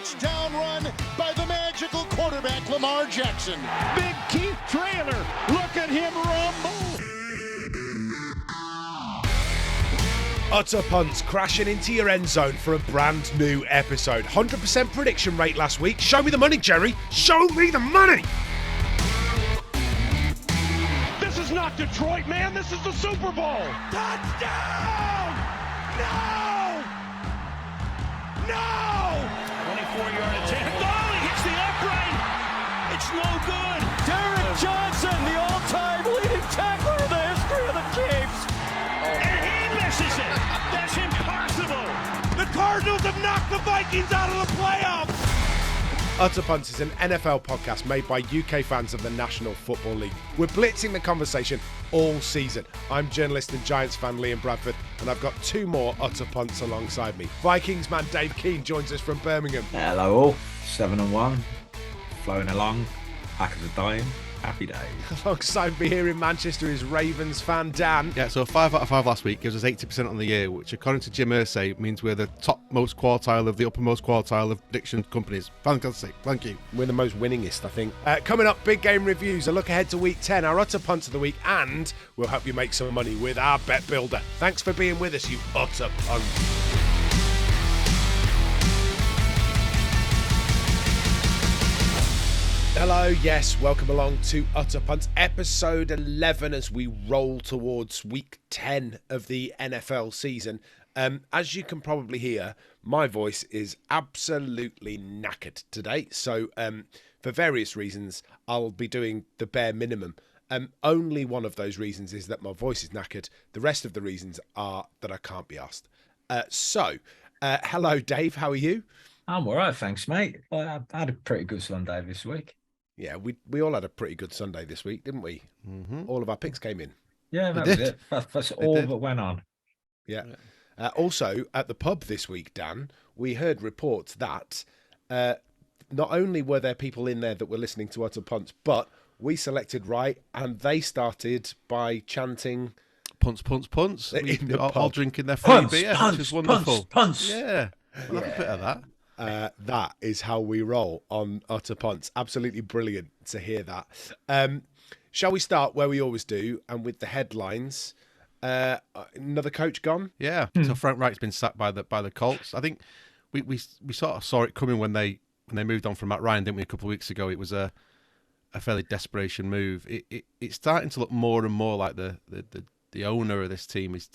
touchdown run by the magical quarterback, Lamar Jackson. Big Keith Trailer, look at him rumble. Utter punts crashing into your end zone for a brand new episode. 100% prediction rate last week. Show me the money, Jerry. Show me the money. This is not Detroit, man. This is the Super Bowl. Touchdown! No! No! 24-yard attempt. Oh, he hits the upright. It's no good. Derek Johnson, the all-time leading tackler in the history of the Chiefs. And he misses it. That's impossible. The Cardinals have knocked the Vikings out of the playoffs. Utter Punts is an NFL podcast made by UK fans of the National Football League. We're blitzing the conversation all season. I'm journalist and Giants fan Liam Bradford, and I've got two more Utter Punts alongside me. Vikings man Dave Keane joins us from Birmingham. Hello all, 7-1, flowing along, Packers are dying, happy days. Alongside me here in Manchester is Ravens fan Dan. Yeah, so 5 out of 5 last week gives us 80% on the year, which according to Jim Irsay means we're the topmost quartile of the uppermost quartile of prediction companies. Fantastic, thank you. We're the most winningest, I think. Coming up, big game reviews, a look ahead to week 10, our Utter Punts of the week, and we'll help you make some money with our bet builder. Thanks for being with us, you Utter Punts. Hello, yes, welcome along to Utter Punts, episode 11 as we roll towards week 10 of the NFL season. As you can probably hear, my voice is absolutely knackered today. So for various reasons, I'll be doing the bare minimum. Only one of those reasons is that my voice is knackered. The rest of the reasons are that I can't be asked. Hello, Dave. How are you? I'm all right, thanks, mate. I had a pretty good Sunday this week. Yeah, we all had a pretty good Sunday this week, didn't we? Mm-hmm. All of our picks came in. Yeah, that was it. That's all that went on. Yeah. Also, at the pub this week, Dan, we heard reports that not only were there people in there that were listening to Utter Punts, but we selected right, and they started by chanting... Punts, punts, punts. All drinking their Punts, free beer, punts, which is wonderful. Punts. Yeah, I like a bit of that. That is how we roll on Utter Punts. Absolutely brilliant to hear that. Shall we start where we always do, and with the headlines? Another coach gone? Yeah. So Frank Reich's been sacked by the Colts. I think we sort of saw it coming when they moved on from Matt Ryan, didn't we? A couple of weeks ago, it was a fairly desperation move. It's starting to look more and more like the owner of this team is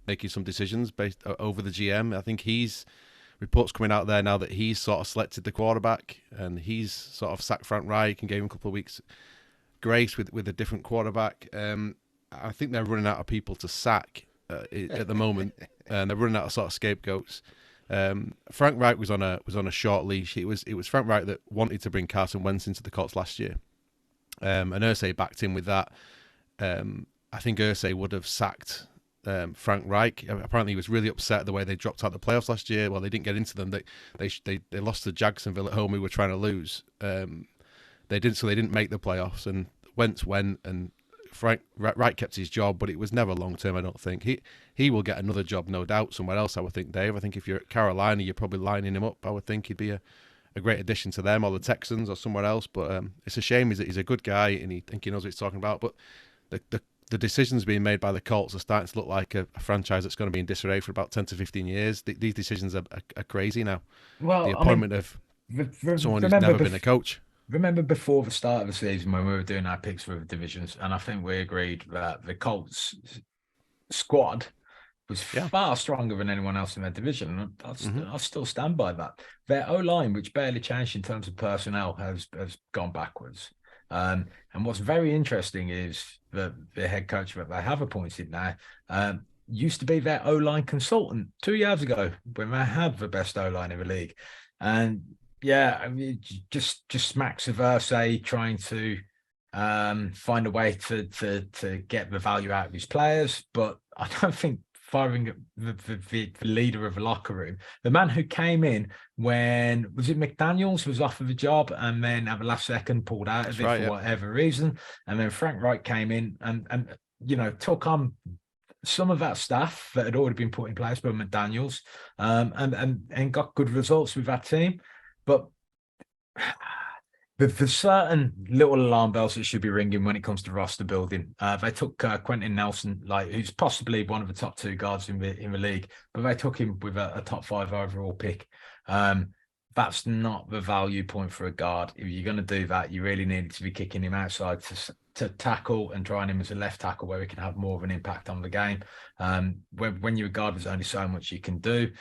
making some decisions based over the GM. I think reports coming out there now that he's sort of selected the quarterback and he's sort of sacked Frank Reich and gave him a couple of weeks grace with a different quarterback. I think they're running out of people to sack at the moment, and they're running out of sort of scapegoats. Frank Reich was on a short leash. It was Frank Reich that wanted to bring Carson Wentz into the Colts last year, and Irsay backed him with that. I think Irsay would have sacked Frank Reich. Apparently, he was really upset the way they dropped out the playoffs last year. Well, they didn't get into them. They lost to Jacksonville at home, who were trying to lose. They didn't make the playoffs. And Wentz went, and Frank Reich kept his job, but it was never long term. I don't think he will get another job, no doubt, somewhere else. I would think, Dave. I think if you're at Carolina, you're probably lining him up. I would think he'd be a great addition to them or the Texans or somewhere else. But it's a shame. He's a good guy, and he knows what he's talking about. But the decisions being made by the Colts are starting to look like a franchise that's going to be in disarray for about 10 to 15 years. These decisions are crazy now. Well, the appointment of someone who's never been a coach. Remember before the start of the season when we were doing our picks for the divisions, and I think we agreed that the Colts squad was far stronger than anyone else in their division. I'll still stand by that. Their O-line, which barely changed in terms of personnel, has gone backwards. And what's very interesting is that the head coach that they have appointed now used to be their O-line consultant 2 years ago when they had the best O-line in the league. And yeah, I mean, just smacks of Irsay trying to find a way to get the value out of his players. But I don't think firing the leader of the locker room, the man who came in when, was it McDaniels was offered the job and then at the last second pulled out of it for whatever reason. And then Frank Reich came in and took on some of that staff that had already been put in place by McDaniels and got good results with that team. But there's certain little alarm bells that should be ringing when it comes to roster building. They took Quentin Nelson, who's possibly one of the top 2 guards in the league, but they took him with a top 5 overall pick. That's not the value point for a guard. If you're going to do that, you really need to be kicking him outside to tackle and trying him as a left tackle where he can have more of an impact on the game. When you're a guard, there's only so much you can do.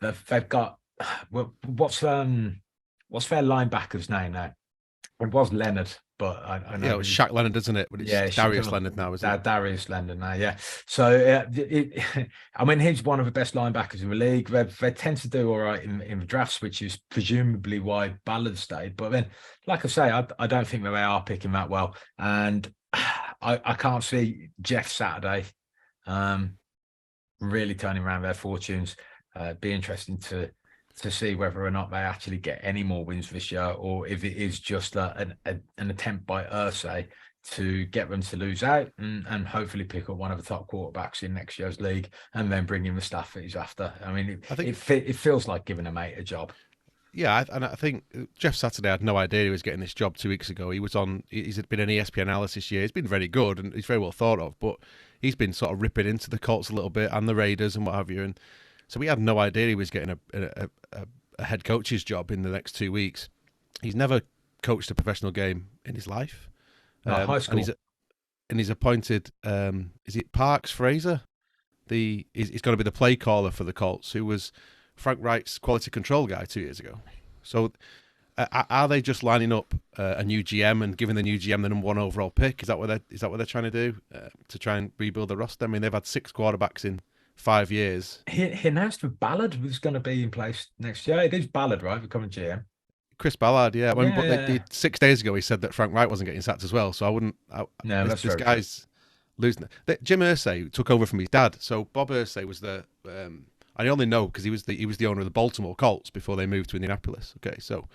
They've got what's their linebacker's name now? It was Leonard, but I know it was Shaq Leonard, isn't it? But it's Darius Leonard now, isn't it? Darius Leonard now, yeah. So I mean, he's one of the best linebackers in the league. They tend to do all right in the drafts, which is presumably why Ballard stayed. But then, like I say, I don't think that they are picking that well, and I can't see Jeff Saturday really turning around their fortunes. Be interesting to see whether or not they actually get any more wins this year, or if it is just an attempt by Irsay to get them to lose out and hopefully pick up one of the top quarterbacks in next year's league and then bring in the staff that he's after. I mean, I think it feels like giving a mate a job. Yeah, and I think Jeff Saturday had no idea he was getting this job 2 weeks ago. He's been an ESPN analyst this year. He's been very good and he's very well thought of, but he's been sort of ripping into the Colts a little bit and the Raiders and what have you. And so we had no idea he was getting a head coach's job in the next 2 weeks. He's never coached a professional game in his life. High school. And he's appointed, is it Parks Fraser? He's going to be the play caller for the Colts, who was Frank Wright's quality control guy 2 years ago. So are they just lining up a new GM and giving the new GM the #1 overall pick? Is that what they're trying to do to try and rebuild the roster? I mean, they've had 6 quarterbacks in 5 years. He announced that Ballard was going to be in place next year. It is Ballard, right? Becoming GM. Chris Ballard, yeah. But 6 days ago, he said that Frank Wright wasn't getting sacked as well. So I wouldn't. This guy's losing. Jim Irsay took over from his dad. So Bob Irsay was I only know because he was the owner of the Baltimore Colts before they moved to Indianapolis. Okay, so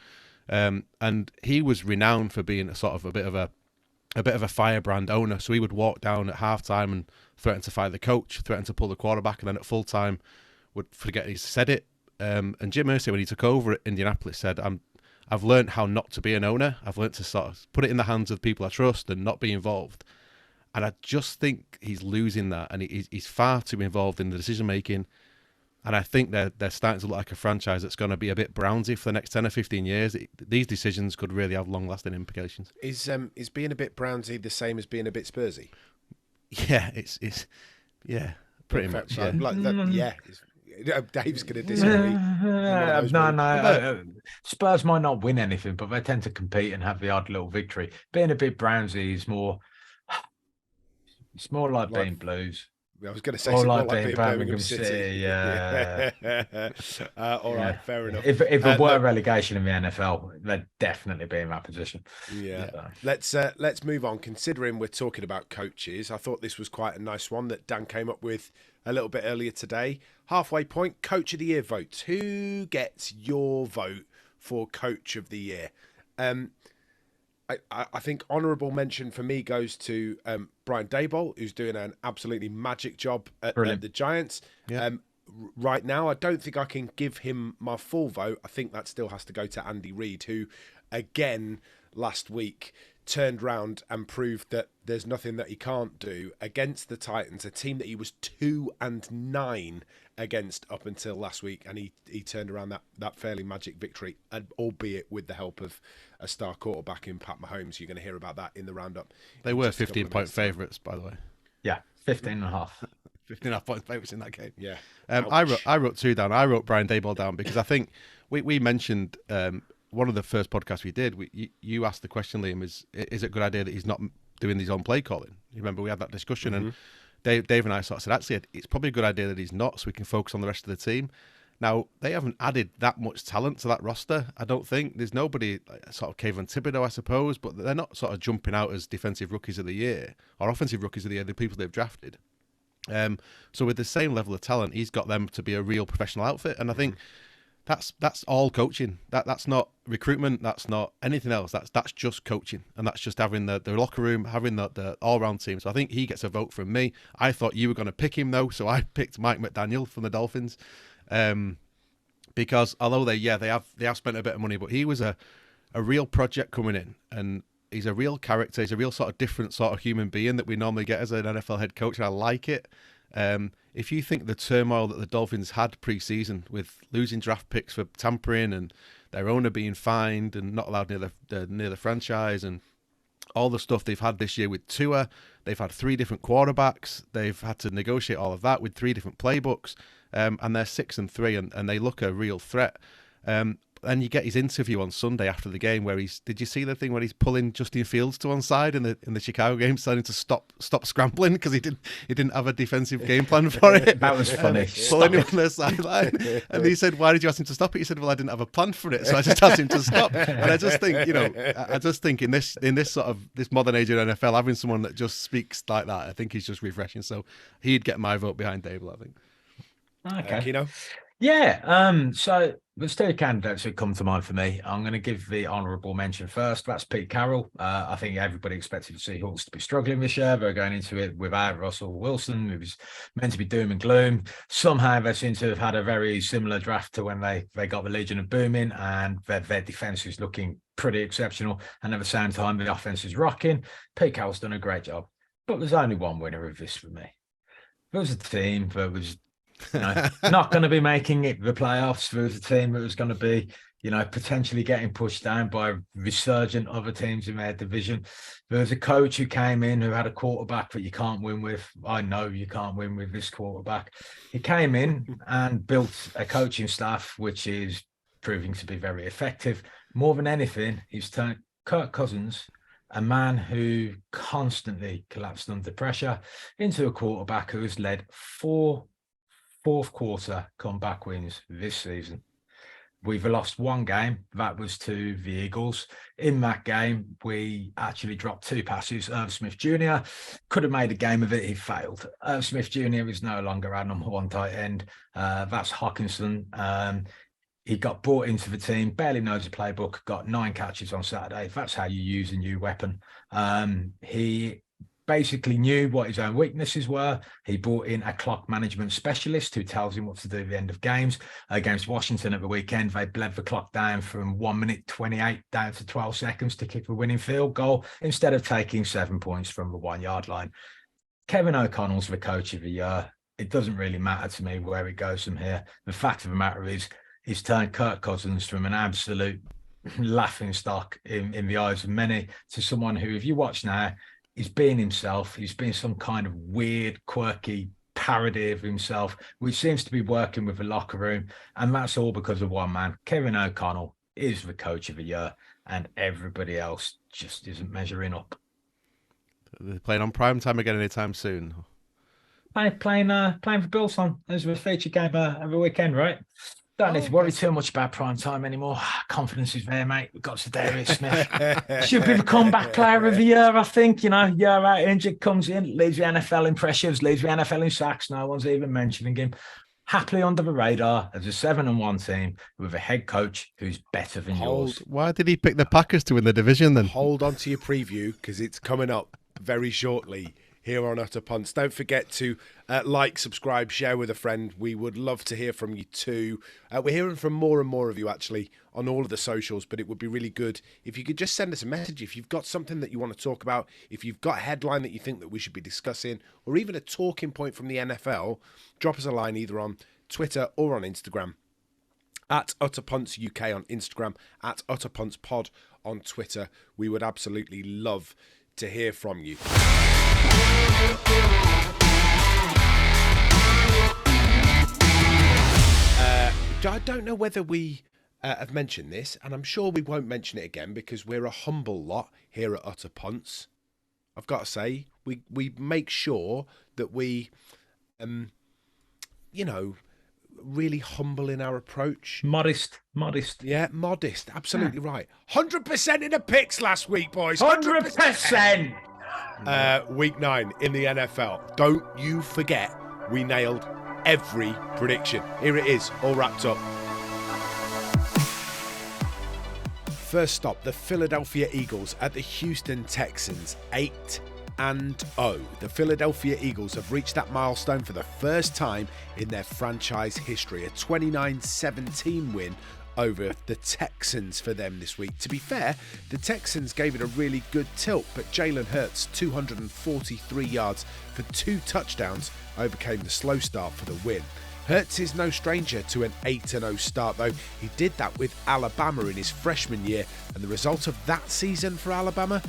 and he was renowned for being a bit of a firebrand owner. So he would walk down at halftime and threaten to fire the coach, threaten to pull the quarterback, and then at full time would forget he said it. And Jim Irsay, when he took over at Indianapolis, said, I've learned how not to be an owner. I've learned to sort of put it in the hands of people I trust and not be involved. And I just think he's losing that, and he's far too involved in the decision making. And I think they're starting to look like a franchise that's going to be a bit Brownsy for the next 10 or 15 years. These decisions could really have long-lasting implications. Is being a bit Brownsy the same as being a bit Spursy? Yeah, it's pretty much. Yeah. Dave's going to disagree. No. Spurs might not win anything, but they tend to compete and have the odd little victory. Being a bit Brownsy is more. It's more like being Blues. I was going to say something like being Birmingham City. Yeah. All right, fair enough. If there were relegation in the NFL, they'd definitely be in that position. Yeah. Let's move on. Considering we're talking about coaches, I thought this was quite a nice one that Dan came up with a little bit earlier today. Halfway point, Coach of the Year votes. Who gets your vote for Coach of the Year? I think honourable mention for me goes to Brian Daboll, who's doing an absolutely magic job at the Giants. Yeah. Right now, I don't think I can give him my full vote. I think that still has to go to Andy Reid, who, again, last week turned round and proved that there's nothing that he can't do against the Titans, a team that he was 2-9 against up until last week, and he turned around that fairly magic victory, and albeit with the help of a star quarterback in Pat Mahomes. You're going to hear about that in the roundup. They were 15-point favourites, by the way. Yeah, 15.5. 15.5-point favourites in that game. Yeah. I wrote 2 down. I wrote Brian Daboll down because I think we mentioned one of the first podcasts we did. You asked the question, Liam, is it a good idea that he's not doing his own play calling? You remember we had that discussion, and Dave and I sort of said, actually, it's probably a good idea that he's not, so we can focus on the rest of the team. Now, they haven't added that much talent to that roster, I don't think. There's nobody, sort of Kayvon Thibodeau, I suppose, but they're not sort of jumping out as defensive rookies of the year or offensive rookies of the year, the people they've drafted. So with the same level of talent, he's got them to be a real professional outfit, and I think that's all coaching. That's not recruitment. That's not anything else. That's just coaching, and that's just having the locker room, having the all-round team. So I think he gets a vote from me. I thought you were going to pick him though, so I picked Mike McDaniel from the Dolphins. because although they have spent a bit of money, but he was a real project coming in, and he's a real character. He's a real sort of different sort of human being that we normally get as an NFL head coach, and I like it. If you think the turmoil that the Dolphins had pre-season with losing draft picks for tampering and their owner being fined and not allowed near the franchise, and all the stuff they've had this year with Tua, they've had 3 different quarterbacks. They've had to negotiate all of that with 3 different playbooks, and they're 6-3, and they look a real threat. And you get his interview on Sunday after the game where did you see the thing where he's pulling Justin Fields to one side in the Chicago game, starting to stop scrambling because he didn't have a defensive game plan for it. That was funny. Pulling him on the sideline. And he said, "Why did you ask him to stop it?" He said, "Well, I didn't have a plan for it, so I just asked him to stop." And I just think, in this sort of this modern age of NFL, having someone that just speaks like that, I think is just refreshing. So he'd get my vote behind Dable, I think. Okay. Yeah. So there's 2 candidates that come to mind for me. I'm going to give the honourable mention first. That's Pete Carroll. I think everybody expected the Seahawks to be struggling this year. They're going into it without Russell Wilson, who was meant to be doom and gloom. Somehow they seem to have had a very similar draft to when they got the Legion of Boom in, and their defence is looking pretty exceptional. And at the same time, the offence is rocking. Pete Carroll's done a great job. But there's only one winner of this for me. There was a team that was not going to be making it the playoffs. There was a team that was going to be, potentially getting pushed down by resurgent other teams in their division. There was a coach who came in who had a quarterback that you can't win with. I know you can't win with this quarterback. He came in and built a coaching staff which is proving to be very effective. More than anything, he's turned Kirk Cousins, a man who constantly collapsed under pressure, into a quarterback who has led 4 fourth quarter comeback wins this season. We've lost 1 game. That was to the Eagles. In that game, we actually dropped 2 passes. Irv Smith Jr. could have made a game of it. He failed. Irv Smith Jr. is no longer our number 1 tight end. That's Hawkinson. He got brought into the team, barely knows the playbook, got 9 catches on Saturday. That's how you use a new weapon. He basically knew what his own weaknesses were. He brought in a clock management specialist who tells him what to do at the end of games. Against Washington at the weekend, they bled the clock down from 1 minute 28 down to 12 seconds to kick the winning field goal instead of taking 7 points from the 1-yard line. Kevin O'Connell's the coach of the year. It doesn't really matter to me where it goes from here. The fact of the matter is, he's turned Kirk Cousins from an absolute laughing stock in the eyes of many to someone who, if you watch now, he's being himself. He's been some kind of weird, quirky parody of himself, which seems to be working with the locker room. And that's all because of one man. Kevin O'Connell is the coach of the year, and everybody else just isn't measuring up. They're playing on prime time again anytime soon. Playing for Bills on as the feature game every weekend, right? Don't need to worry too much about prime time anymore. Confidence is there, mate. We've got Darius Smith. Should be the comeback player of the year, I think. Year out injured, comes in, leads the NFL in pressures, leads the NFL in sacks. No one's even mentioning him. Happily under the radar as a 7-1 team with a head coach who's better than yours. Why did he pick the Packers to win the division then? Hold on to your preview because it's coming up very shortly here on Utter Punts. Don't forget to like, subscribe, share with a friend. We would love to hear from you too. We're hearing from more and more of you actually on all of the socials, but it would be really good if you could just send us a message. If you've got something that you want to talk about, if you've got a headline that you think that we should be discussing, or even a talking point from the NFL, drop us a line either on Twitter or on Instagram. At Utter Punts UK on Instagram, at Utter Punts Pod on Twitter. We would absolutely love to hear from you. I don't know whether we have mentioned this, and I'm sure we won't mention it again because we're a humble lot here at Utter Punts. I've got to say, we make sure that we, really humble in our approach. Modest. Yeah, modest. Absolutely right. 100% in the picks last week, boys. 100%. Week 9 in the NFL. Don't you forget, we nailed every prediction. Here it is, all wrapped up. First stop, the Philadelphia Eagles at the Houston Texans, 8-9. and 0. The Philadelphia Eagles have reached that milestone for the first time in their franchise history. A 29-17 win over the Texans for them this week. To be fair, the Texans gave it a really good tilt, but Jalen Hurts, 243 yards for 2 touchdowns, overcame the slow start for the win. Hurts is no stranger to an 8-0 start though. He did that with Alabama in his freshman year, and the result of that season for Alabama,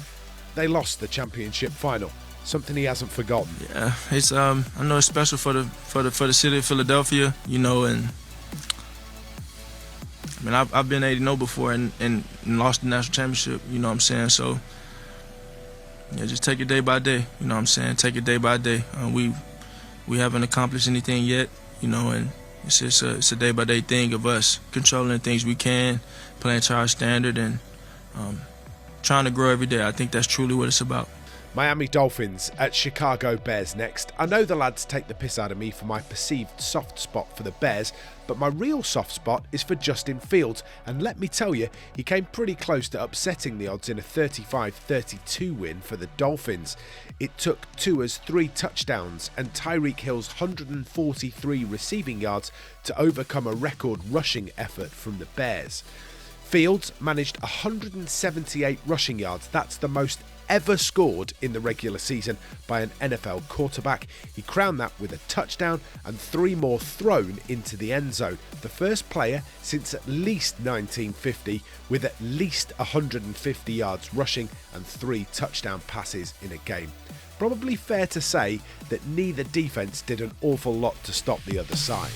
they lost the championship final. Something he hasn't forgotten. Yeah, it's I know it's special for the city of Philadelphia, you know, and I mean I've been 8-0 before and lost the national championship, you know what I'm saying? So yeah, just take it day by day, you know what I'm saying? Take it day by day. We haven't accomplished anything yet, you know, and it's just it's a day by day thing of us controlling the things we can, playing to our standard, and trying to grow every day. I think that's truly what it's about. Miami Dolphins at Chicago Bears next. I know the lads take the piss out of me for my perceived soft spot for the Bears, but my real soft spot is for Justin Fields, and let me tell you, he came pretty close to upsetting the odds in a 35-32 win for the Dolphins. It took Tua's 3 touchdowns and Tyreek Hill's 143 receiving yards to overcome a record rushing effort from the Bears. Fields managed 178 rushing yards. That's the most ever scored in the regular season by an NFL quarterback. He crowned that with a touchdown and 3 more thrown into the end zone. The first player since at least 1950 with at least 150 yards rushing and 3 touchdown passes in a game. Probably fair to say that neither defense did an awful lot to stop the other side.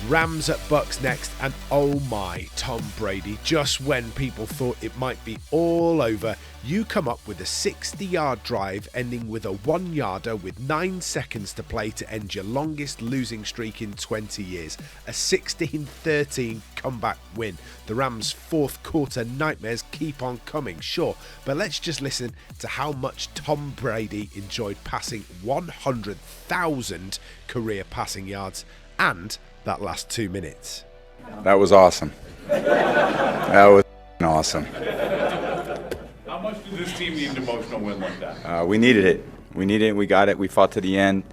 Rams at Bucks next, and oh my, Tom Brady, just when people thought it might be all over, you come up with a 60-yard drive ending with a 1-yarder with 9 seconds to play to end your longest losing streak in 20 years. A 16-13 comeback win. The Rams' fourth quarter nightmares keep on coming, sure, but let's just listen to how much Tom Brady enjoyed passing 100,000 career passing yards and that last 2 minutes. That was awesome. That was awesome. How much did this team need an emotional win like that? We needed it. We needed it. We got it. We fought to the end.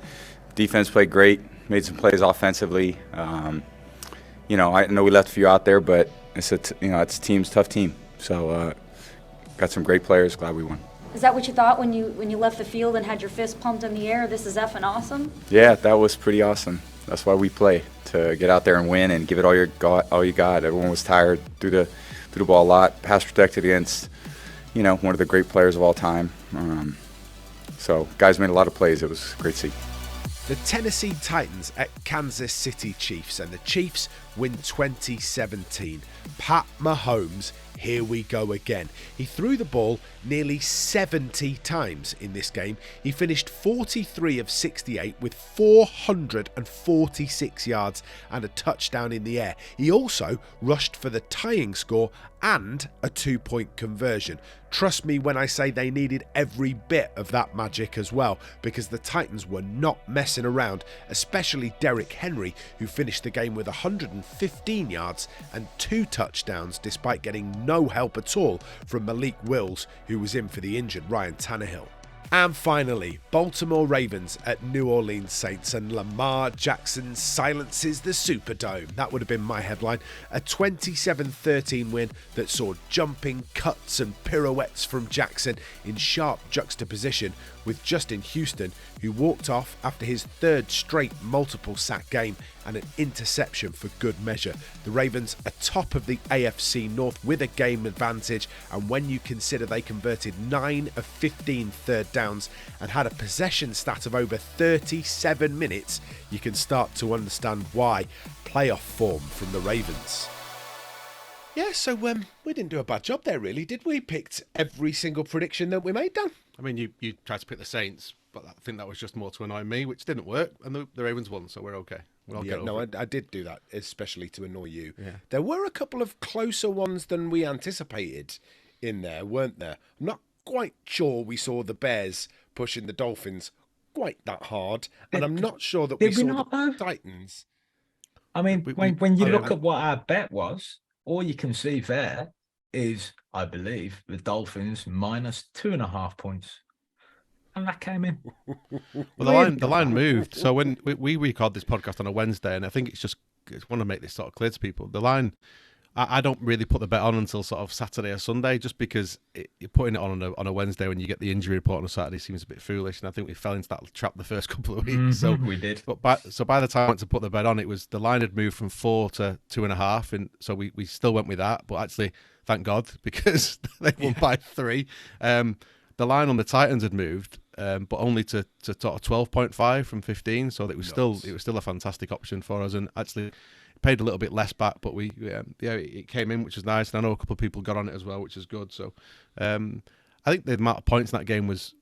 Defense played great. Made some plays offensively. You know, I know we left a few out there, but it's it's a team's tough team. So got some great players. Glad we won. Is that what you thought when you left the field and had your fist pumped in the air? This is effing awesome. Yeah, that was pretty awesome. That's why we play, to get out there and win and give it all you got. Everyone was tired, threw the ball a lot, pass protected against, you know, one of the great players of all time. So guys made a lot of plays. It was great to see. The Tennessee Titans at Kansas City Chiefs, and the Chiefs win 2017. Pat Mahomes, here we go again. He threw the ball nearly 70 times in this game. He finished 43 of 68 with 446 yards and a touchdown in the air. He also rushed for the tying score and a 2-point conversion. Trust me when I say they needed every bit of that magic as well, because the Titans were not messing around, especially Derrick Henry, who finished the game with 115 yards and 2 touchdowns despite getting no help at all from Malik Wills, who was in for the injured Ryan Tannehill. And finally, Baltimore Ravens at New Orleans Saints, and Lamar Jackson silences the Superdome. That would have been my headline. A 27-13 win that saw jumping cuts and pirouettes from Jackson in sharp juxtaposition with Justin Houston, who walked off after his 3rd straight multiple sack game and an interception for good measure. The Ravens are top of the AFC North with a game advantage, and when you consider they converted 9 of 15 third downs and had a possession stat of over 37 minutes, you can start to understand why. Playoff form from the Ravens. Yeah, so we didn't do a bad job there, really, did we? Picked every single prediction that we made, Dan. I mean, you tried to pick the Saints, but I think that was just more to annoy me, which didn't work, and the Ravens won, so we're okay. I did do that, especially to annoy you. Yeah. There were a couple of closer ones than we anticipated in there, weren't there? I'm not quite sure we saw the Bears pushing the Dolphins quite that hard, and I'm not sure that we saw the Titans. I mean, when you look at what our bet was, all you can see there is, I believe, the Dolphins minus 2.5 points. And that came in. Well, the line moved. So when we record this podcast on a Wednesday, and I think I want to make this sort of clear to people. The line, I don't really put the bet on until sort of Saturday or Sunday, just because you're putting it on a Wednesday when you get the injury report on a Saturday seems a bit foolish. And I think we fell into that trap the first couple of weeks. So we did. But by the time I went to put the bet on, the line had moved from 4 to 2.5, and so we still went with that. But actually, thank God, because they won by 3. The line on the Titans had moved, but only to sort of 12.5 from 15. So it was still a fantastic option for us, and actually paid a little bit less back, but it came in, which was nice. And I know a couple of people got on it as well, which is good. So I think the amount of points in that game was,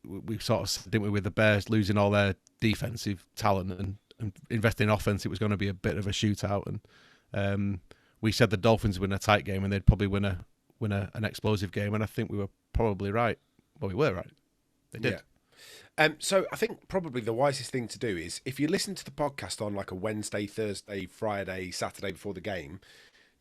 we sort of didn't we, with the Bears losing all their defensive talent and investing in offense, it was going to be a bit of a shootout. And we said the Dolphins would win a tight game and they'd probably win an explosive game, and I think we were probably right. Well, we were right. They did. Yeah. So I think probably the wisest thing to do is, if you listen to the podcast on like a Wednesday, Thursday, Friday, Saturday before the game,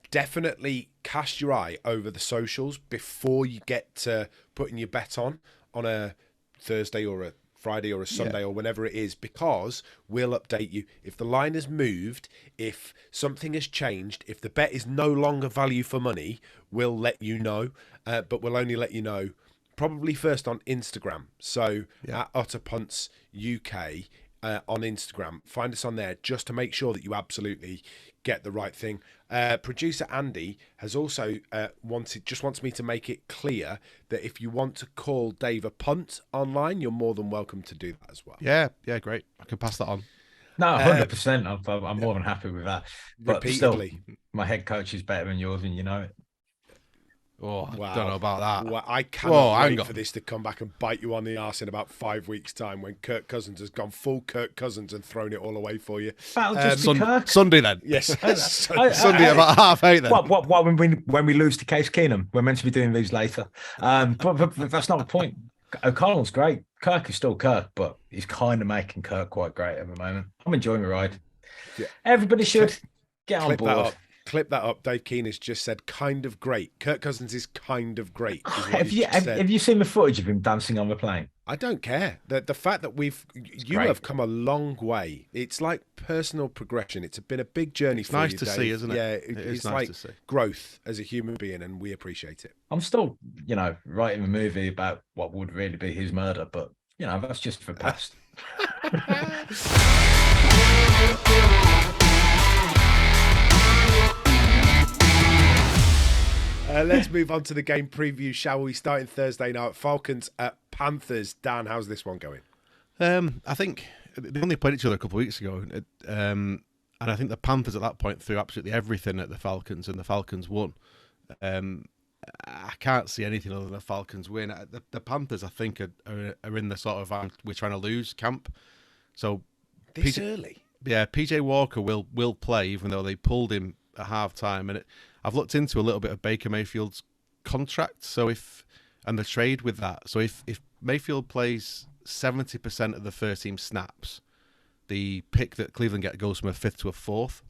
definitely cast your eye over the socials before you get to putting your bet on a Thursday or a Friday or a Sunday or whenever it is, because we'll update you. If the line has moved, if something has changed, if the bet is no longer value for money, we'll let you know. But we'll only let you know probably first on Instagram. So at Utter Punts UK on Instagram. Find us on there just to make sure that you absolutely get the right thing. Producer Andy has also wants me to make it clear that if you want to call Dave a punt online, you're more than welcome to do that as well. Yeah, great. I can pass that on. No, 100%. I'm more than happy with that. But repeatedly, still, my head coach is better than yours, and you know it. Oh, wow. I don't know about that. Well, I cannot wait for this to come back and bite you on the arse in about 5 weeks' time, when Kirk Cousins has gone full Kirk Cousins and thrown it all away for you. That'll just be Kirk. Sunday then. Yes. Sunday about 8:30 then. What when we lose to Case Keenum? We're meant to be doing these later. But that's not the point. O'Connell's great. Kirk is still Kirk, but he's kind of making Kirk quite great at the moment. I'm enjoying the ride. Yeah. Everybody should get on board. Clip that up. Dave Keane has just said kind of great. Kirk Cousins is kind of great. Have you seen the footage of him dancing on the plane? I don't care. The fact that you have come a long way. It's like personal progression. It's been a big journey for you, nice to Dave. see, isn't it? Yeah, it's nice like to see. Growth as a human being, and we appreciate it. I'm still, writing a movie about what would really be his murder, but that's just for past. Let's move on to the game preview, shall we? Starting Thursday now at Falcons at Panthers. Dan, how's this one going? I think they only played each other a couple of weeks ago, and I think the Panthers at that point threw absolutely everything at the Falcons, and the Falcons won. I can't see anything other than the Falcons win. The Panthers, I think, are in the sort of we're trying to lose camp. So this early, PJ Walker will play, even though they pulled him at half time, and I've looked into a little bit of Baker Mayfield's contract, and the trade with that. So if Mayfield plays 70% of the first team snaps, the pick that Cleveland get goes from a 5th to a 4th.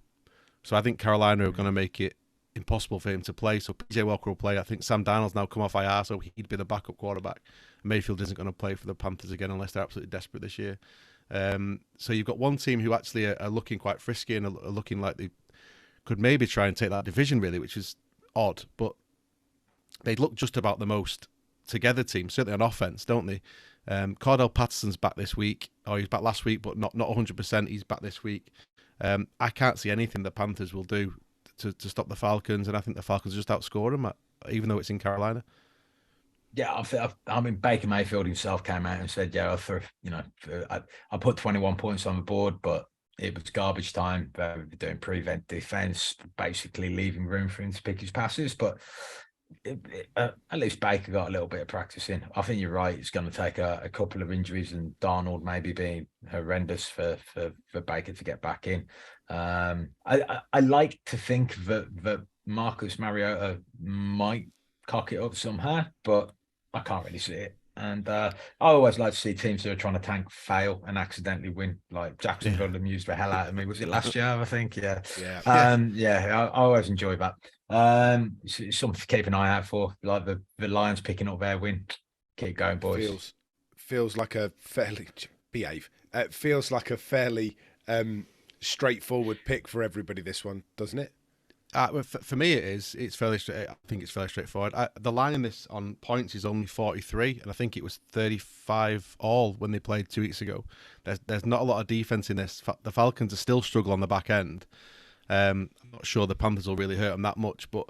So I think Carolina are going to make it impossible for him to play. So PJ Walker will play. I think Sam Darnold's now come off IR, so he'd be the backup quarterback. Mayfield isn't going to play for the Panthers again unless they're absolutely desperate this year. So you've got one team who actually are looking quite frisky and are looking like they could maybe try and take that division, really, which is odd. But they look just about the most together team, certainly on offense, don't they? Cordell Patterson's back this week. He was back last week, but not 100%. He's back this week. I can't see anything the Panthers will do to stop the Falcons, and I think the Falcons just outscore them, even though it's in Carolina. Yeah, I mean, Baker Mayfield himself came out and said, I put 21 points on the board, but it was garbage time. Doing prevent defense, basically leaving room for him to pick his passes. But at least Baker got a little bit of practice in. I think you're right. It's going to take a couple of injuries, and Darnold maybe being horrendous for Baker to get back in. I like to think that Marcus Mariota might cock it up somehow, but I can't really see it. And I always like to see teams who are trying to tank fail and accidentally win. Like Jacksonville amused the hell out of me. Was it last year? I think. Yeah. I always enjoy that. It's something to keep an eye out for. Like the Lions picking up their win. Keep going, boys. Feels like a fairly feels like a fairly straightforward pick for everybody. This one, doesn't it? For me, it is. It's fairly straight. I think it's fairly straightforward. The line in this on points is only 43, and I think it was 35 all when they played 2 weeks ago. There's not a lot of defense in this. The Falcons are still struggle on the back end. I'm not sure the Panthers will really hurt them that much, but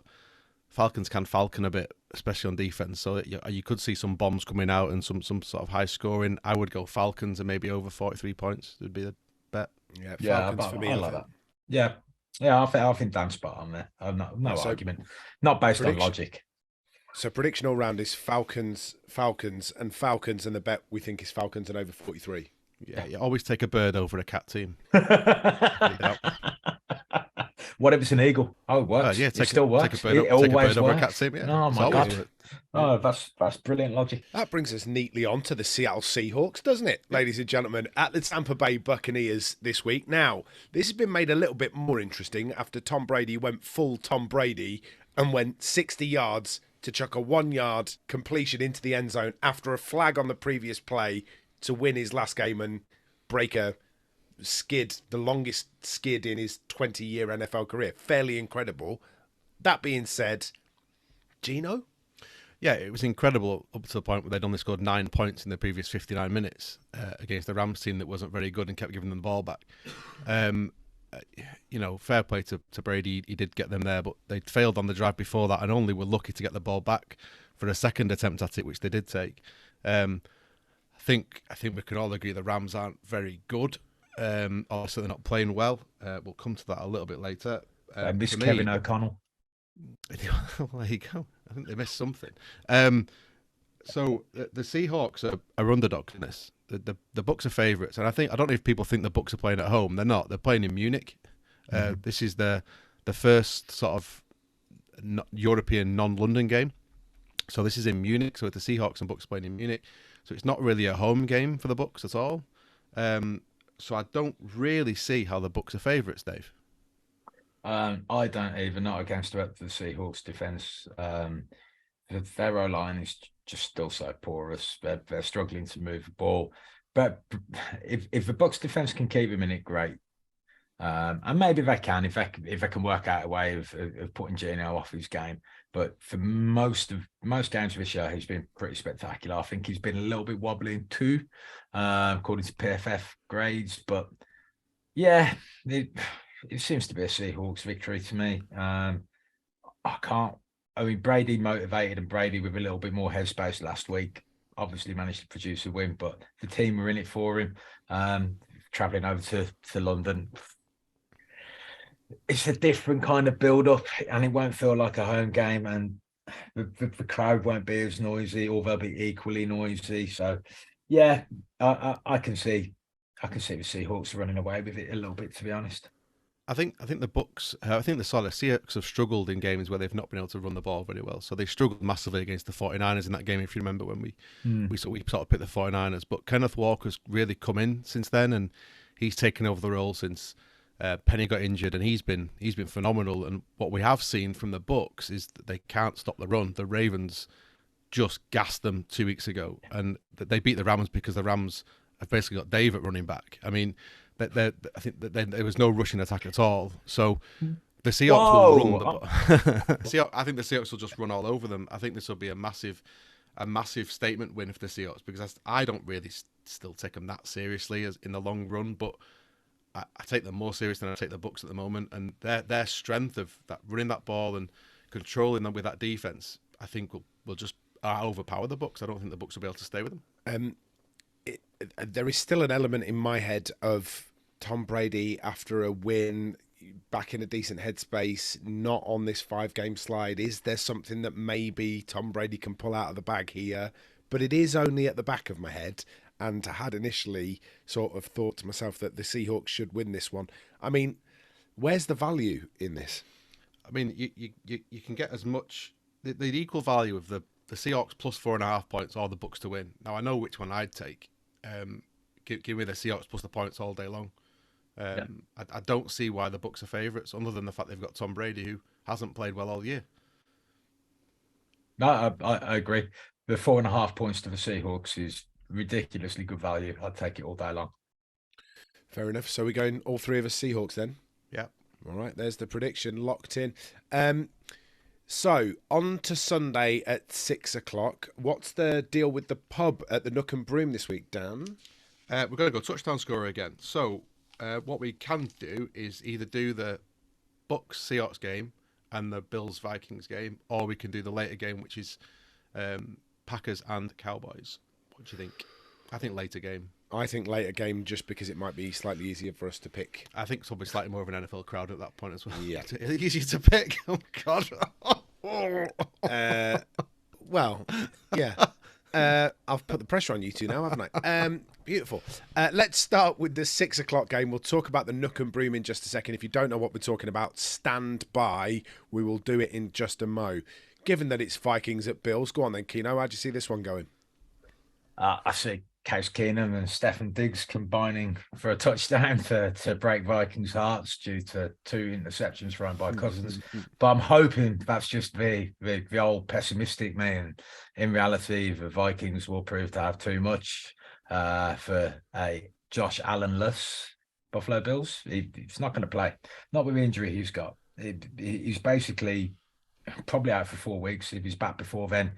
Falcons can falcon a bit, especially on defense. So you could see some bombs coming out and some sort of high scoring. I would go Falcons and maybe over 43 points. Would be the bet. Yeah, Falcons for me. I like that. Yeah, I think Dan's spot on there. No argument. Not based on logic. So prediction all round is Falcons, and the bet we think is Falcons and over 43. Yeah, you always take a bird over a cat team. What if it's an eagle? Oh, it works. It still works. It always works. Over a cat team. Yeah. Oh my God. Oh, that's brilliant logic. That brings us neatly on to the Seattle Seahawks, doesn't it, ladies and gentlemen, at the Tampa Bay Buccaneers this week. Now, this has been made a little bit more interesting after Tom Brady went full Tom Brady and went 60 yards to chuck a 1-yard completion into the end zone after a flag on the previous play to win his last game and break a skid, the longest skid in his 20-year NFL career. Fairly incredible. That being said, Gino? Yeah, it was incredible up to the point where they'd only scored 9 points in the previous 59 minutes against the Rams team that wasn't very good and kept giving them the ball back. Fair play to Brady. He did get them there, but they failed on the drive before that and only were lucky to get the ball back for a second attempt at it, which they did take. I think we can all agree the Rams aren't very good. Also, they're not playing well. We'll come to that a little bit later. Miss Kevin O'Connell. There you go. I think they missed something. So the Seahawks are underdogs in this. The Bucs are favourites, and I don't know if people think the Bucs are playing at home. They're not. They're playing in Munich. This is the first sort of European non-London game. So this is in Munich. So it's the Seahawks and Bucs playing in Munich. So it's not really a home game for the Bucs at all. So I don't really see how the Bucs are favourites, Dave. I don't either, not against the Seahawks defence. Their O-line is just still so porous. They're struggling to move the ball. But if the Bucs defence can keep them in it, great. And maybe they can, if they can work out a way of putting Geno off his game. But for most games of this year, he's been pretty spectacular. I think he's been a little bit wobbling too, according to PFF grades. But yeah, it seems to be a Seahawks victory to me. Brady motivated and Brady with a little bit more headspace last week. Obviously managed to produce a win, but the team were in it for him. Traveling over to London, it's a different kind of build-up, and it won't feel like a home game, and the crowd won't be as noisy, or they'll be equally noisy. So, yeah, I can see the Seahawks running away with it a little bit, to be honest. I think the Bucs, the Seahawks have struggled in games where they've not been able to run the ball very well. So they struggled massively against the 49ers in that game, if you remember, when we sort of picked the 49ers. But Kenneth Walker's really come in since then, and he's taken over the role since Penny got injured, and he's been phenomenal. And what we have seen from the Bucs is that they can't stop the run. The Ravens just gassed them 2 weeks ago, and they beat the Rams because the Rams have basically got Dave at running back. I mean, I think that there was no rushing attack at all. So the Seahawks will run I think the Seahawks will just run all over them. I think this will be a massive statement win for the Seahawks, because I don't really still take them that seriously as in the long run, but I take them more serious than I take the Bucs at the moment, and their strength of that running that ball and controlling them with that defense, I think will just overpower the Bucs. I don't think the Bucs will be able to stay with them. There is still an element in my head of Tom Brady after a win, back in a decent headspace, not on this 5-game slide. Is there something that maybe Tom Brady can pull out of the bag here? But it is only at the back of my head, and I had initially sort of thought to myself that the Seahawks should win this one. I mean, where's the value in this? I mean, you can get as much the equal value of the the Seahawks plus 4.5 points or the Bucks to win. Now I know which one I'd take. Give me the Seahawks plus the points all day long. I don't see why the Bucks are favourites, other than the fact they've got Tom Brady, who hasn't played well all year. No, I agree. The 4.5 points to the Seahawks is ridiculously good value. I'd take it all day long. Fair enough. So we're going all three of us Seahawks then? Yeah. All right, there's the prediction locked in. So on to Sunday at 6 o'clock. What's the deal with the pub at the Nook and Broom this week, Dan? We're going to go touchdown scorer again. So what we can do is either do the Bucks Seahawks game and the Bills Vikings game, or we can do the later game, which is Packers and Cowboys. What do you think? I think later game. I think later game, just because it might be slightly easier for us to pick. I think it's probably slightly more of an NFL crowd at that point as well. Yeah. Easier to pick. Oh, God. Well, yeah. I've put the pressure on you two now, haven't I? Beautiful. Let's start with the 6 o'clock game. We'll talk about the Nook and Broom in just a second. If you don't know what we're talking about, stand by. We will do it in just a mo. Given that it's Vikings at Bills, go on then, Keno. How do you see this one going? I see Case Keenum and Stefan Diggs combining for a touchdown to break Vikings' hearts due to 2 interceptions thrown by Cousins. But I'm hoping that's just the old pessimistic me. And in reality, the Vikings will prove to have too much for a Josh Allen-less Buffalo Bills. He's not going to play. Not with the injury he's got. He's basically probably out for 4 weeks. If he's back before then.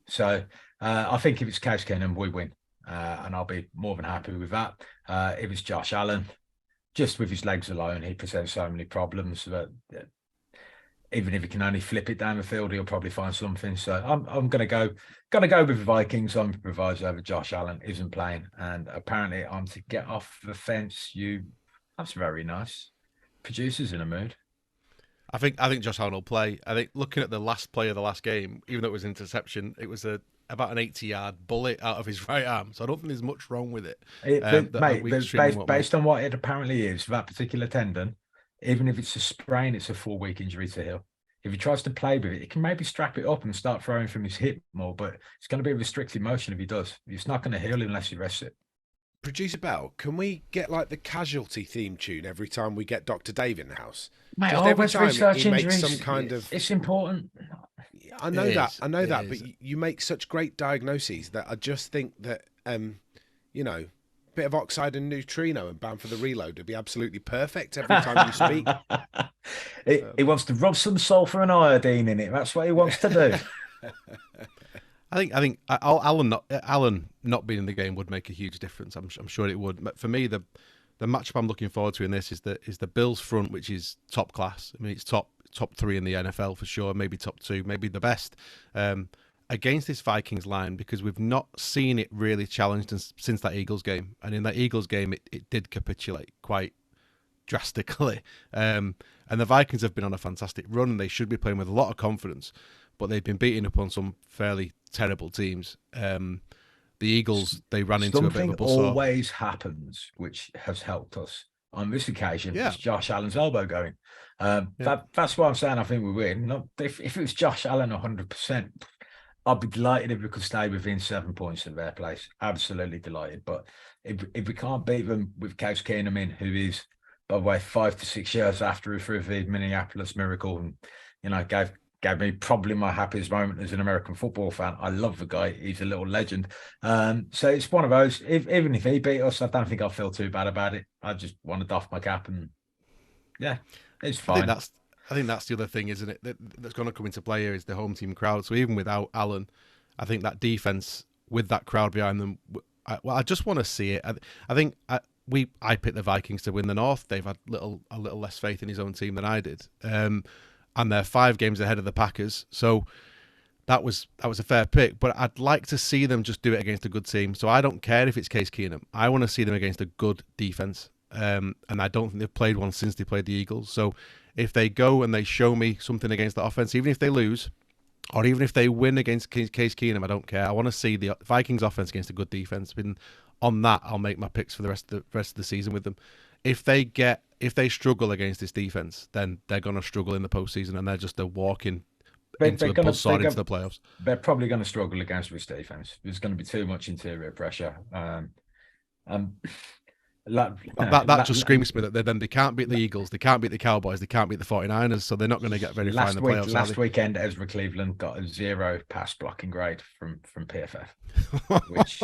So I think if it's Case Keenum, we win. And I'll be more than happy with that. If it's Josh Allen, just with his legs alone, he presents so many problems that even if he can only flip it down the field, he'll probably find something. So I'm going to go with the Vikings on the proviso over Josh Allen isn't playing. And apparently I'm to get off the fence. That's very nice. Producers in a mood. I think Josh Allen will play. I think looking at the last play of the last game, even though it was an interception, it was about an 80-yard bullet out of his right arm. So I don't think there's much wrong with it. Based on what it apparently is, that particular tendon, even if it's a sprain, it's a 4-week injury to heal. If he tries to play with it, he can maybe strap it up and start throwing from his hip more, but it's going to be a restricted motion if he does. It's not going to heal unless he rests it. Producer Bell, can we get like the casualty theme tune every time we get Dr. Dave in the house? Mate, just every time he makes some kind of. It's important. I know that, but you make such great diagnoses that I just think that bit of oxide and neutrino and bam for the reload would be absolutely perfect every time you speak. He wants to rub some sulfur and iodine in it. That's what he wants to do. I think Allen not being in the game would make a huge difference. I'm sure it would. But for me, the matchup I'm looking forward to in this is the Bills front, which is top class. I mean, it's top 3 in the NFL for sure, maybe top 2, maybe the best. Against this Vikings line, because we've not seen it really challenged since that Eagles game. And in that Eagles game, it did capitulate quite drastically. And the Vikings have been on a fantastic run, and they should be playing with a lot of confidence. But they've been beating up on some fairly terrible teams. The Eagles, they ran into a bit of a buzzsaw. Something always happens, which has helped us. On this occasion, it's Josh Allen's elbow going. That's why I'm saying I think we win. If it was Josh Allen 100%, I'd be delighted if we could stay within 7 points of their place. Absolutely delighted. But if we can't beat them with Case Keenum in, who is, by the way, 5 to 6 years after he threw the Minneapolis Miracle and, gave me probably my happiest moment as an American football fan. I love the guy. He's a little legend. So it's one of those. Even if he beat us, I don't think I'll feel too bad about it. I just want to doff my cap and, it's fine. I think that's the other thing, isn't it? That's going to come into play here is the home team crowd. So even without Allen, I think that defense with that crowd behind them, I just want to see it. I think I picked the Vikings to win the North. They've had a little less faith in his own team than I did. And they're 5 games ahead of the Packers. So that was a fair pick. But I'd like to see them just do it against a good team. So I don't care if it's Case Keenum. I want to see them against a good defense. And I don't think they've played one since they played the Eagles. So if they go and they show me something against the offense, even if they lose, or even if they win against Case Keenum, I don't care. I want to see the Vikings offense against a good defense. And on that, I'll make my picks for the rest of the season with them. If they struggle against this defense, then they're going to struggle in the postseason, and they're just a walking into a buzzsaw into the playoffs. They're probably going to struggle against this defense. There's going to be too much interior pressure. That just screams to me that they can't beat the Eagles, they can't beat the Cowboys, they can't beat the 49ers, so they're not going to get very far in the playoffs. Last weekend, Ezra Cleveland got a 0 pass blocking grade from PFF, which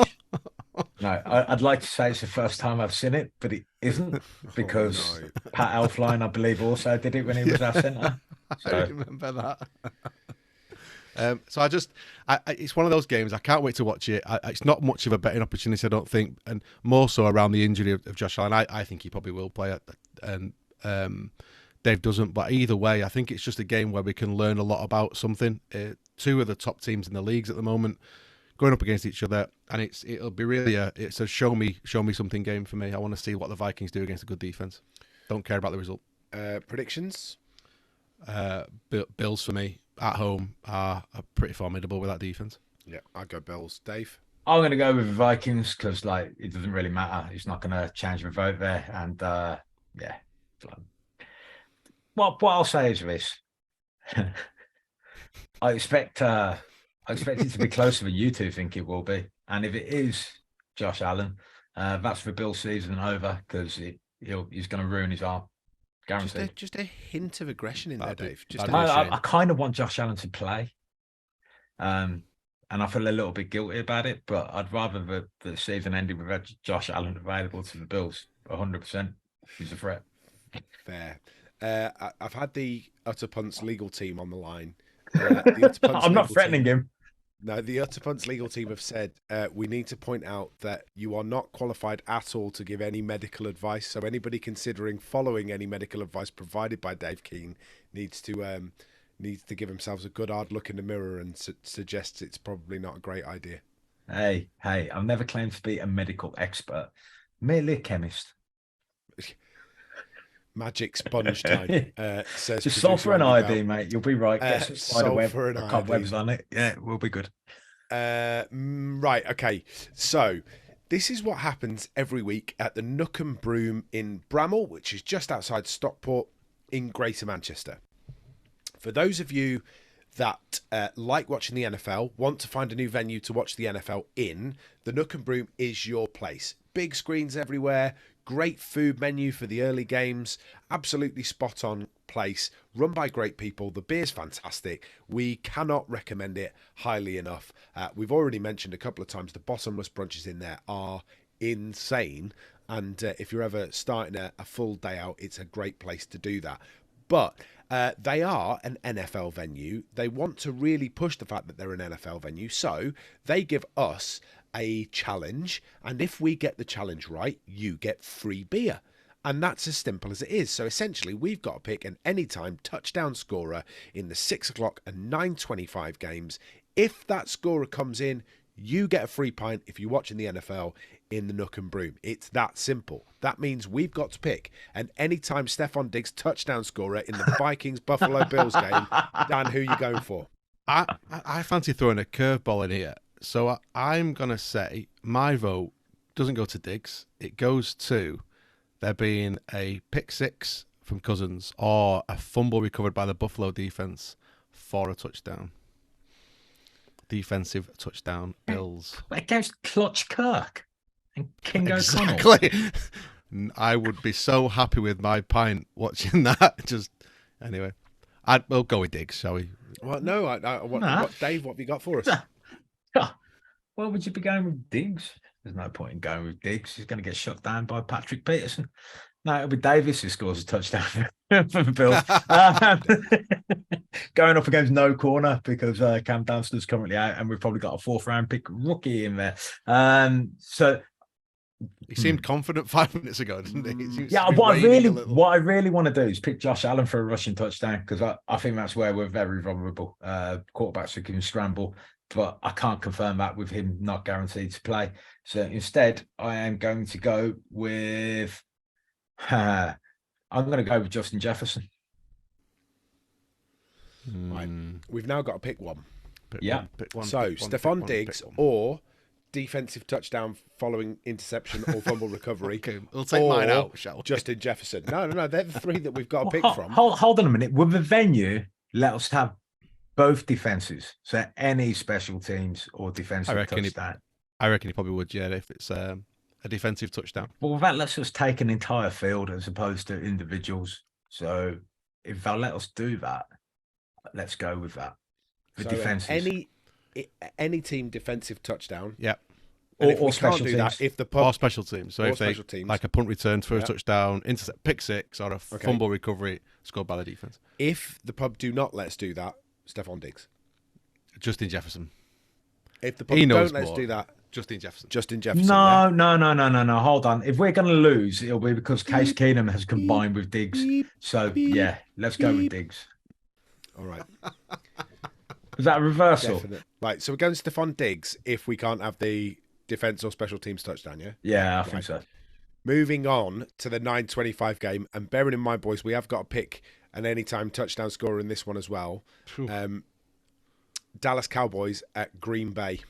I'd like to say it's the first time I've seen it, but it isn't, because Pat Elfline, I believe, also did it when he was our centre. So. I remember that. So it's one of those games. I can't wait to watch it. It's not much of a betting opportunity, I don't think, and more so around the injury of Josh Allen. I think he probably will play it, and Dave doesn't. But either way, I think it's just a game where we can learn a lot about something. Two of the top teams in the leagues at the moment going up against each other, and it'll be really a show me something game for me. I want to see what the Vikings do against a good defense. Don't care about the result. Predictions? Bills for me at home are pretty formidable with that defense. Yeah, I'll go Bills. Dave? I'm going to go with the Vikings because, like, it doesn't really matter. It's not going to change my vote there. And, yeah. What I'll say is this. I expect it to be closer than you two think it will be. And if it is Josh Allen, that's the Bills season over, because he's going to ruin his arm. Guaranteed. Just a hint of aggression in there, Dave. I kind of want Josh Allen to play. And I feel a little bit guilty about it, but I'd rather the season ended with Josh Allen available to the Bills 100%. He's a threat. Fair. I've had the Utter Punts legal team on the line. I'm not threatening him. No, the Utter Punts legal team have said we need to point out that you are not qualified at all to give any medical advice. So anybody considering following any medical advice provided by Dave Keane needs to give themselves a good hard look in the mirror and suggests it's probably not a great idea. Hey, I've never claimed to be a medical expert, merely a chemist. Magic sponge time. Says just sulfur and iodine, mate. You'll be right. Get some sulfur and cobwebs on it. Yeah, we'll be good. Right. Okay. So this is what happens every week at the Nook and Broom in Bramall, which is just outside Stockport in Greater Manchester. For those of you that like watching the NFL, want to find a new venue to watch the NFL in, the Nook and Broom is your place. Big screens everywhere. Great food menu for the early games. Absolutely spot on place. Run by great people. The beer's fantastic. We cannot recommend it highly enough. We've already mentioned a couple of times the bottomless brunches in there are insane. And if you're ever starting a full day out, it's a great place to do that. But they are an NFL venue. They want to really push the fact that they're an NFL venue. So they give us a challenge, and if we get the challenge right, you get free beer. And that's as simple as it is. So essentially, we've got to pick an anytime touchdown scorer in the 6 o'clock and 9:25 games. If that scorer comes in, you get a free pint if you're watching the NFL in the Nook and Broom. It's that simple. That means we've got to pick an anytime Stephon Diggs touchdown scorer in the Vikings-Buffalo Bills game. Dan, who are you going for? I fancy throwing a curveball in here. So I'm going to say my vote doesn't go to Diggs. It goes to there being a pick six from Cousins or a fumble recovered by the Buffalo defense for a touchdown. Defensive touchdown, Bills. Against Clutch Kirk and King O'Connell. Exactly. I would be so happy with my pint watching that. Anyway, we'll go with Diggs, shall we? Well, no. Dave, what have you got for us? Well, would you be going with Diggs? There's no point in going with Diggs. He's going to get shut down by Patrick Peterson. No, it'll be Davis who scores a touchdown for the Bills. Going up against no corner because Cam Dunstan's currently out, and we've probably got a 4th round pick rookie in there. So he seemed confident 5 minutes ago, didn't he? Yeah, what I really want to do is pick Josh Allen for a rushing touchdown, because I think that's where we're very vulnerable. Quarterbacks who can scramble, but I can't confirm that with him not guaranteed to play. So instead, I am going to go with. I'm going to go with Justin Jefferson. Right, we've now got to pick one. Pick one. So Stephon Diggs or defensive touchdown following interception or fumble recovery. Okay, we'll take mine out, shall we? Justin Jefferson. No. They're the 3 that we've got to pick from. Hold on a minute. With the venue, let us have both defenses. So any special teams or defensive touchdown. I reckon he probably would, yeah, if it's a defensive touchdown. Well, that lets us take an entire field as opposed to individuals. So if they'll let us do that, let's go with that. The defenses. Any team defensive touchdown. Yeah. Or special teams. Or special teams. So if they, teams. like a punt return for a touchdown, intercept, pick six, or a fumble recovery scored by the defense. If the pub do not let us do that, Stephon Diggs. Justin Jefferson. If the pub don't let us do that, Justin Jefferson. No. Hold on. If we're going to lose, it'll be because Case Keenum has combined with Diggs. So, yeah, let's go with Diggs. All right. Is that a reversal? Definite. Right, so we're going Stephon Diggs if we can't have the defense or special teams touchdown, yeah? Yeah, I think so. Moving on to the 9:25 game, and bearing in mind, boys, we have got to pick an anytime touchdown scorer in this one as well. Dallas Cowboys at Green Bay.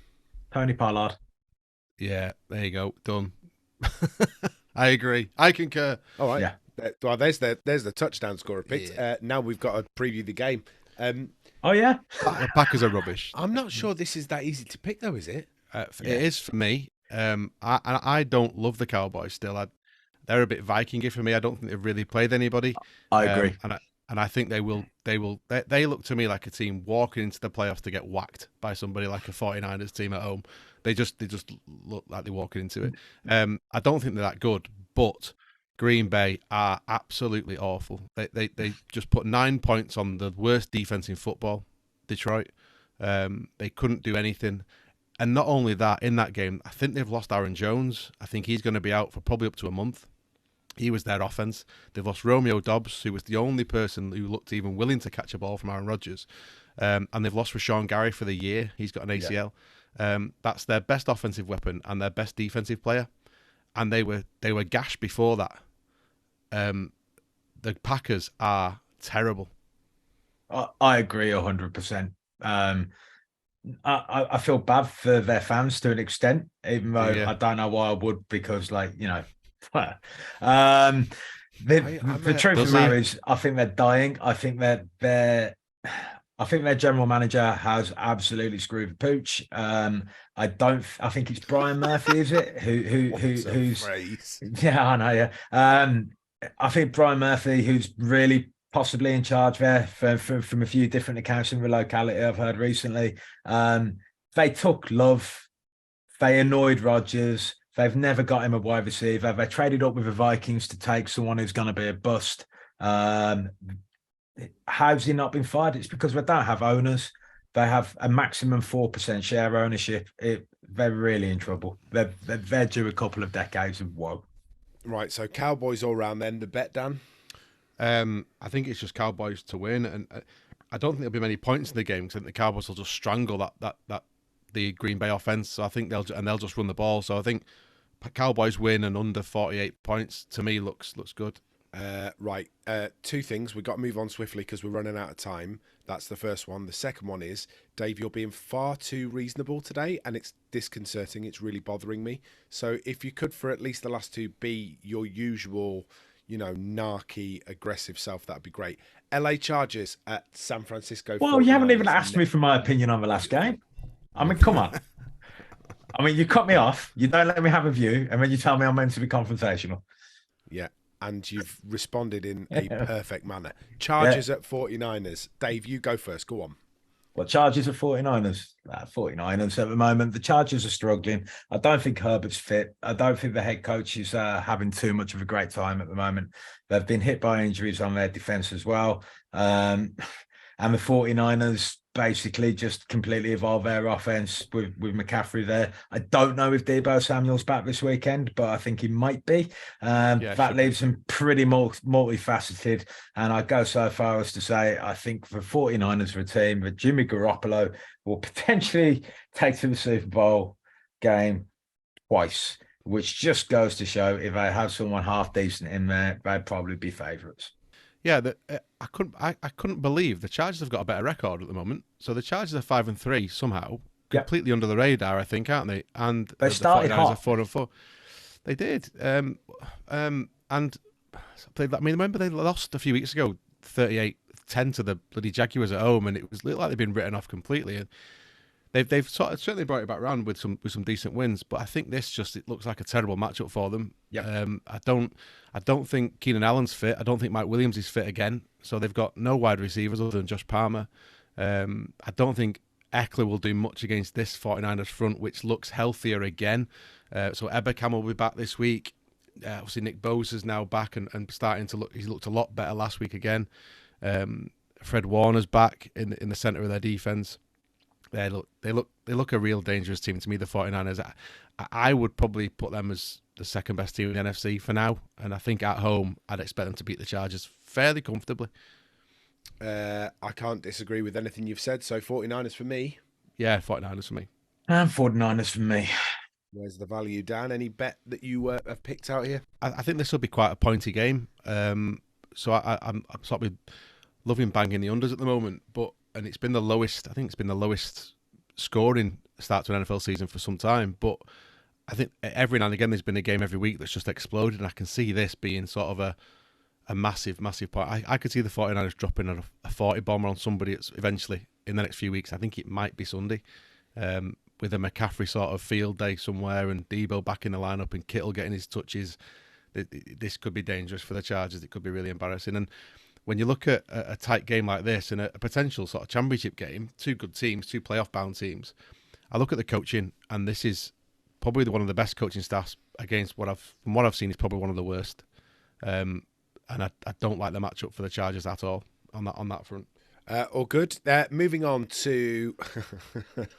Tony Pollard. Yeah, there you go. Done. I agree. I concur. All right. Yeah. Well, there's the touchdown scorer picked. Yeah. Now we've got to preview the game. Oh, yeah? The Packers are rubbish. I'm not sure this is that easy to pick, though, is it? It is for me. I don't love the Cowboys still. They're a bit Viking-y for me. I don't think they've really played anybody. I agree. And I think they will. They look to me like a team walking into the playoffs to get whacked by somebody like a 49ers team at home. They just look like they're walking into it. I don't think they're that good, but Green Bay are absolutely awful. They just put 9 points on the worst defense in football, Detroit. They couldn't do anything. And not only that, in that game, I think they've lost Aaron Jones. I think he's going to be out for probably up to a month. He was their offense. They've lost Romeo Dobbs, who was the only person who looked even willing to catch a ball from Aaron Rodgers. And they've lost Rashawn Gary for the year. He's got an ACL. That's their best offensive weapon and their best defensive player. And they were gashed before that. The Packers are terrible. I agree 100%. I feel bad for their fans to an extent, even though I don't know why I would, because, like, you know, the truth of the matter is, I think they're dying. I think their general manager has absolutely screwed the pooch. I think it's Brian Murphy, is it? Who's yeah, I know. Yeah. I think Brian Murphy, who's really possibly in charge there from a few different accounts in the locality I've heard recently. They took Love. They annoyed Rodgers. They've never got him a wide receiver. They traded up with the Vikings to take someone who's going to be a bust. How's he not been fired? It's because they don't have owners. They have a maximum 4% share ownership. They're really in trouble. They're due a couple of decades of woe. Right, so Cowboys all round then. The bet, Dan? I think it's just Cowboys to win, and I don't think there'll be many points in the game because I think the Cowboys will just strangle that the Green Bay offense. So I think they'll just run the ball. So I think Cowboys win and under 48 points to me looks good. Right, two things. We've got to move on swiftly because we're running out of time. That's the first one. The second one is, Dave, you're being far too reasonable today, and it's disconcerting. It's really bothering me. So if you could, for at least the last two, be your usual, narky, aggressive self, that'd be great. LA Chargers at San Francisco. Well, you haven't even asked me for my opinion on the last game. I mean, come on. I mean, you cut me off. You don't let me have a view, and then you tell me I'm meant to be confrontational. Yeah, and you've responded in a perfect manner. Chargers at 49ers. Dave, you go first. Go on. Well, Chargers at 49ers. 49ers at the moment. The Chargers are struggling. I don't think Herbert's fit. I don't think the head coach is having too much of a great time at the moment. They've been hit by injuries on their defense as well. And the 49ers basically just completely evolve their offense with McCaffrey there. I don't know if Deebo Samuel's back this weekend, but I think he might be. That leaves them pretty multifaceted. And I go so far as to say, I think the 49ers are a team that Jimmy Garoppolo will potentially take to the Super Bowl game twice, which just goes to show if they have someone half decent in there, they'd probably be favourites. Yeah, I couldn't believe the Chargers have got a better record at the moment. So the Chargers are 5-3 somehow, completely under the radar, I think, aren't they? And they started hot. 4-4. They did, and remember they lost a few weeks ago, 38-10 10 to the bloody Jaguars at home, and it was looked like they've been written off completely. And they've sort of certainly brought it back round with some decent wins, but I think it looks like a terrible matchup for them. Yeah. I don't think Keenan Allen's fit. I don't think Mike Williams is fit again. So they've got no wide receivers other than Josh Palmer. I don't think Eckler will do much against this 49ers front, which looks healthier again. So Ebekam will be back this week. Obviously, Nick Bosa's now back and starting to look. He's looked a lot better last week again. Fred Warner's back in the center of their defense. They look a real dangerous team to me, the 49ers. I would probably put them as the second best team in the NFC for now, and I think at home I'd expect them to beat the Chargers fairly comfortably. I can't disagree with anything you've said. So 49ers for me. Yeah, 49ers for me. And 49ers for me. Where's the value, Dan? Any bet that you have picked out here? I think this will be quite a pointy game. So I'm sort of loving banging the unders at the moment, and it's been the lowest. I think it's been the lowest scoring start to an NFL season for some time. But I think every now and again there's been a game every week that's just exploded, and I can see this being sort of a massive point. I could see the 49ers dropping a 40 bomber on somebody eventually in the next few weeks. I think it might be Sunday. With a McCaffrey sort of field day somewhere and Debo back in the lineup and Kittle getting his touches, this could be dangerous for the Chargers. It could be really embarrassing. And when you look at a tight game like this and a potential sort of championship game, two good teams, two playoff-bound teams, I look at the coaching, and this is probably one of the best coaching staffs against from what I've seen, is probably one of the worst. And I don't like the matchup for the Chargers at all on that front. All good. Moving on to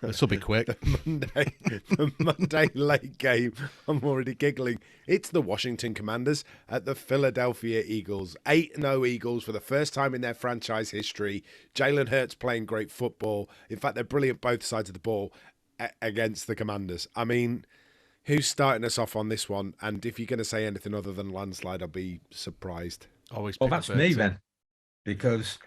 this will be quick. the Monday late game. I'm already giggling. It's the Washington Commanders at the Philadelphia Eagles. 8-0 Eagles for the first time in their franchise history. Jalen Hurts playing great football. In fact, they're brilliant both sides of the ball against the Commanders. I mean, who's starting us off on this one? And if you're going to say anything other than landslide, I'll be surprised. Always. Well, that's me then, because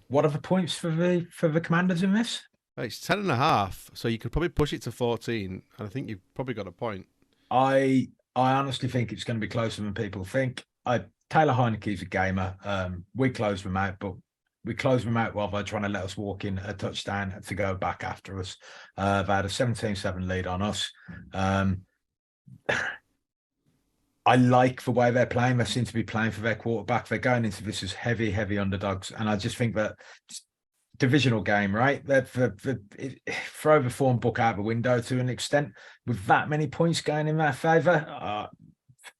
what are the points for the Commanders in this? It's 10.5, so you could probably push it to 14, and I think you've probably got a point. I honestly think it's going to be closer than people think. Taylor Heineke's a gamer. We closed them out, but we closed them out while they're trying to let us walk in a touchdown to go back after us. They had a 17-7 lead on us. I like the way they're playing. They seem to be playing for their quarterback. They're going into this as heavy underdogs. And I just think that divisional game, right? Throw the form book out the window to an extent. With that many points going in their favour,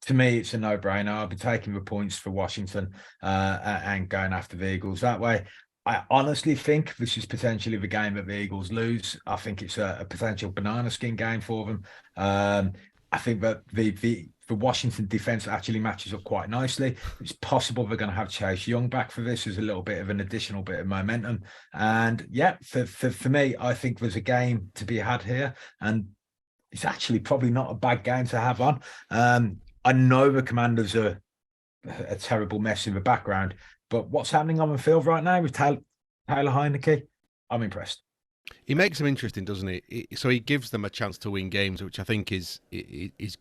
to me, it's a no-brainer. I'll be taking the points for Washington and going after the Eagles that way. I honestly think this is potentially the game that the Eagles lose. I think it's a potential banana skin game for them. I think that the Washington defense actually matches up quite nicely. It's possible they're going to have Chase Young back for this as a little bit of an additional bit of momentum. And yeah, for me, I think there's a game to be had here, and it's actually probably not a bad game to have on. I know the Commanders are a terrible mess in the background, but what's happening on the field right now with Taylor Heineke, I'm impressed. He makes them interesting, doesn't he? So he gives them a chance to win games, which I think is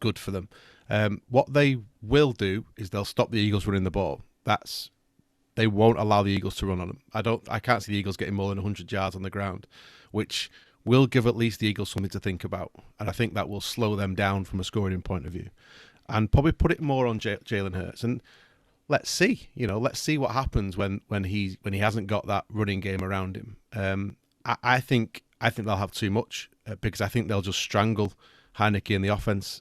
good for them. What they will do is they'll stop the Eagles running the ball. They won't allow the Eagles to run on them. I can't see the Eagles getting more than 100 yards on the ground, which will give at least the Eagles something to think about. And I think that will slow them down from a scoring point of view, and probably put it more on Jalen Hurts. And let's see, let's see what happens when he hasn't got that running game around him. I think they'll have too much because I think they'll just strangle Heineke in the offense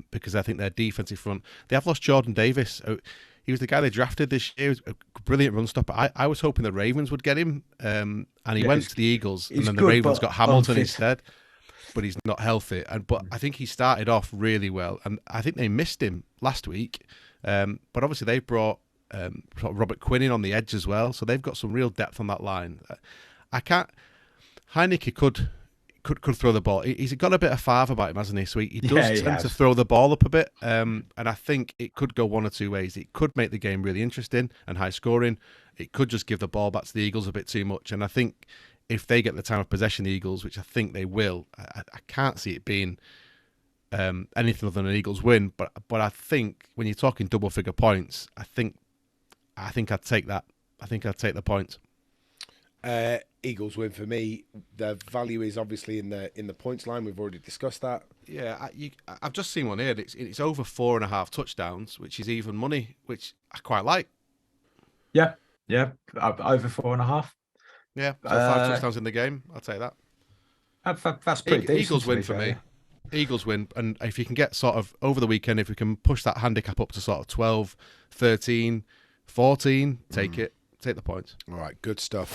because I think their defensive front. They have lost Jordan Davis. He was the guy they drafted this year. He was a brilliant run stopper. I was hoping the Ravens would get him, and he went to the Eagles, and then the Ravens got Hamilton instead. But he's not healthy. But I think he started off really well, and I think they missed him last week. But obviously they brought Robert Quinn in on the edge as well, so they've got some real depth on that line. Heineke could throw the ball. He's got a bit of father about him, hasn't he? So he does tend to throw the ball up a bit. And I think it could go one or two ways. It could make the game really interesting and high scoring. It could just give the ball back to the Eagles a bit too much. And I think if they get the time of possession, the Eagles, which I think they will, I can't see it being anything other than an Eagles win. But I think when you're talking double figure points, I think I'd take that. I think I'd take the points. Eagles win for me. The value is obviously in the points line. We've already discussed that. Yeah, I've just seen one here. It's over 4.5 touchdowns, which is even money, which I quite like. Yeah, over 4.5. Yeah, so 5 touchdowns in the game. I'll take that. That's pretty decent. Eagles win for me. Eagles win, and if you can get sort of over the weekend, if we can push that handicap up to sort of 12, 13, 14, take it. Take the points. All right, good stuff.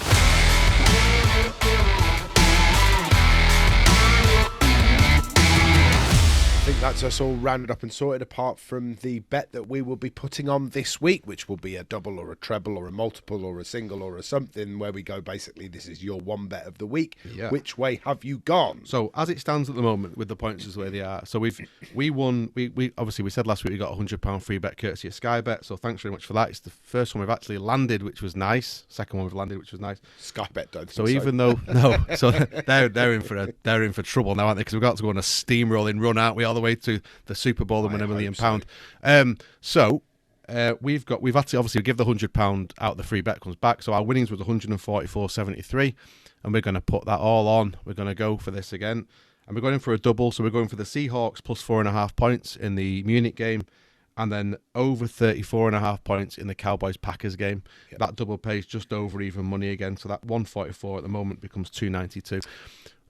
I think that's us all rounded up and sorted, apart from the bet that we will be putting on this week, which will be a double or a treble or a multiple or a single or a something, where we go basically, this is your one bet of the week. Yeah. Which way have you gone? So as it stands at the moment, with the points as the way they are, so we won. We obviously, we said last week we got a £100 free bet courtesy of Sky Bet. So thanks very much for that. It's the first one we've actually landed, which was nice. Second one we've landed, which was nice. Sky Bet don't. So even though so they're in for trouble now, aren't they? Because we've got to go on a steamrolling run, aren't we, all the way to the Super Bowl and win £1 million. We've had to obviously give the £100 out. The free bet comes back, so our winnings was 144.73, and we're going to put that all on. We're going to go for this again, and we're going in for a double. So we're going for the Seahawks plus 4.5 points in the Munich game, and then over 34.5 points in the Cowboys Packers game. Yep. That double pays just over even money again. So that 144 at the moment becomes 292.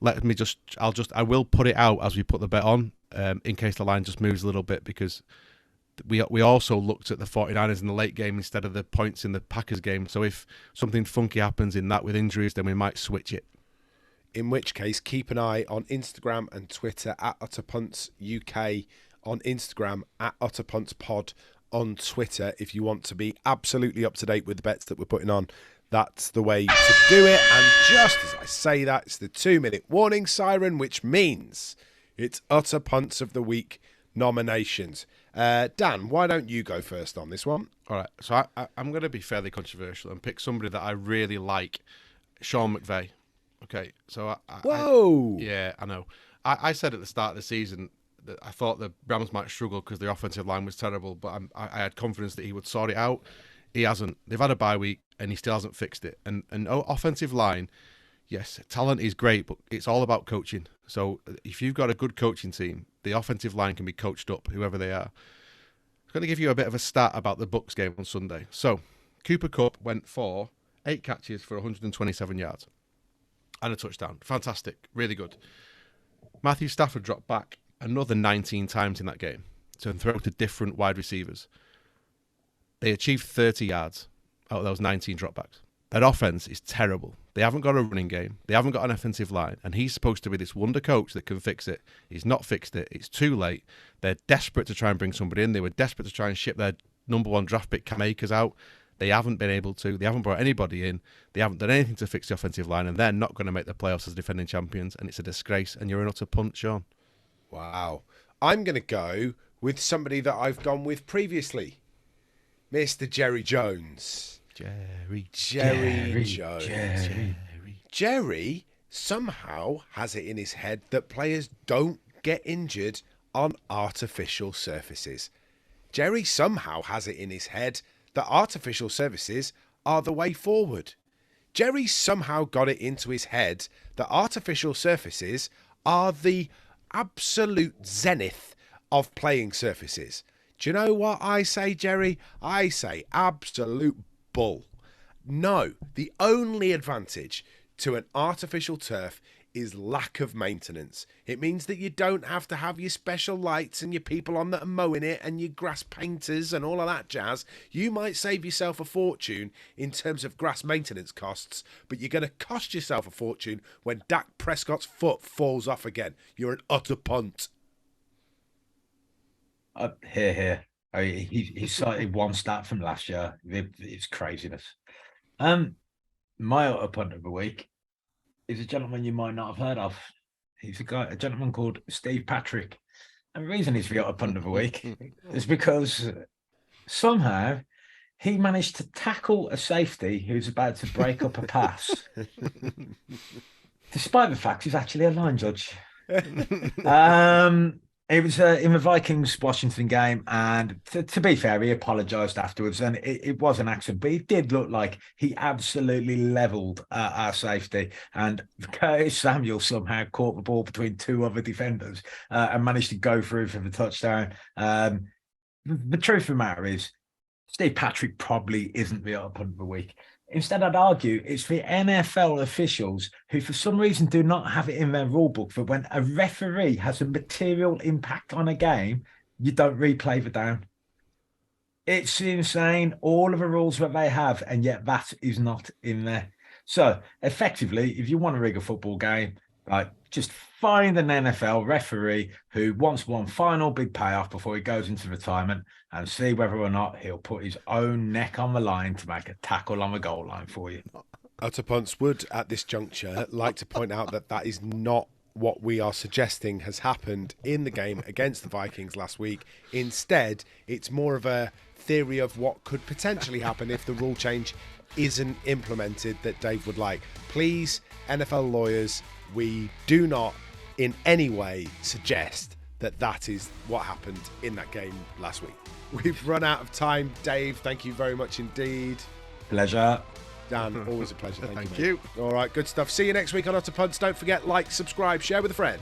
I will put it out as we put the bet on, in case the line just moves a little bit, because we also looked at the 49ers in the late game instead of the points in the Packers game. So if something funky happens in that with injuries, then we might switch it. In which case, keep an eye on Instagram and Twitter at Punts UK, on Instagram at @UtterPuntsPod, on Twitter, if you want to be absolutely up to date with the bets that we're putting on. That's the way to do it. And just as I say that, it's the 2-minute warning siren, which means it's Utter Punts of the Week nominations. Dan, why don't you go first on this one? All right, so I'm going to be fairly controversial and pick somebody that I really like, Sean McVay. Okay, so Whoa! Yeah, I know. I said at the start of the season that I thought the Rams might struggle because the offensive line was terrible, but I had confidence that he would sort it out. He hasn't. They've had a bye week, and he still hasn't fixed it. And offensive line, yes, talent is great, but it's all about coaching. So if you've got a good coaching team, the offensive line can be coached up, whoever they are. I'm going to give you a bit of a stat about the Bucs game on Sunday. So Cooper Kupp went for 8 catches for 127 yards and a touchdown. Fantastic. Really good. Matthew Stafford dropped back another 19 times in that game to throw to different wide receivers. They achieved 30 yards out of those 19 dropbacks. That offense is terrible. They haven't got a running game. They haven't got an offensive line. And he's supposed to be this wonder coach that can fix it. He's not fixed it. It's too late. They're desperate to try and bring somebody in. They were desperate to try and ship their number 1 draft pick, Cam Akers, out. They haven't been able to. They haven't brought anybody in. They haven't done anything to fix the offensive line. And they're not going to make the playoffs as defending champions. And it's a disgrace. And you're an utter punt, Sean. Wow. I'm going to go with somebody that I've gone with previously. Mr. Jerry Jones. Jerry Jones. Jerry somehow has it in his head that players don't get injured on artificial surfaces. Jerry somehow has it in his head that artificial surfaces are the way forward. Jerry somehow got it into his head that artificial surfaces are the absolute zenith of playing surfaces. Do you know what I say, Jerry? I say absolute bull. No, the only advantage to an artificial turf is lack of maintenance. It means that you don't have to have your special lights and your people on that are mowing it and your grass painters and all of that jazz. You might save yourself a fortune in terms of grass maintenance costs, but you're going to cost yourself a fortune when Dak Prescott's foot falls off again. You're an utter punt. Here. He cited one stat from last year. It's craziness. My utter punt of the week is a gentleman you might not have heard of. He's a gentleman called Steve Patrick. And the reason he's the utter punt of the week is because somehow he managed to tackle a safety who's about to break up a pass, despite the fact he's actually a line judge. It was in the Vikings-Washington game, and to be fair, he apologised afterwards, and it was an accident, but it did look like he absolutely levelled our safety, and Curtis Samuel somehow caught the ball between two other defenders and managed to go through for the touchdown. The truth of the matter is, Steve Patrick probably isn't the upper punt of the week. Instead, I'd argue it's the NFL officials who, for some reason, do not have it in their rule book that when a referee has a material impact on a game, you don't replay the down. It's insane, all of the rules that they have, and yet that is not in there. So, effectively, if you want to rig a football game, like, just find an NFL referee who wants one final big payoff before he goes into retirement and see whether or not he'll put his own neck on the line to make a tackle on the goal line for you. Utter Punts would, at this juncture, like to point out that that is not what we are suggesting has happened in the game against the Vikings last week. Instead, it's more of a theory of what could potentially happen if the rule change isn't implemented that Dave would like. Please, NFL lawyers, we do not in any way suggest that that is what happened in that game last week. We've run out of time. Dave, thank you very much indeed. Pleasure. Dan, always a pleasure. Thank you. All right, good stuff. See you next week on Utter Punts. Don't forget, like, subscribe, share with a friend.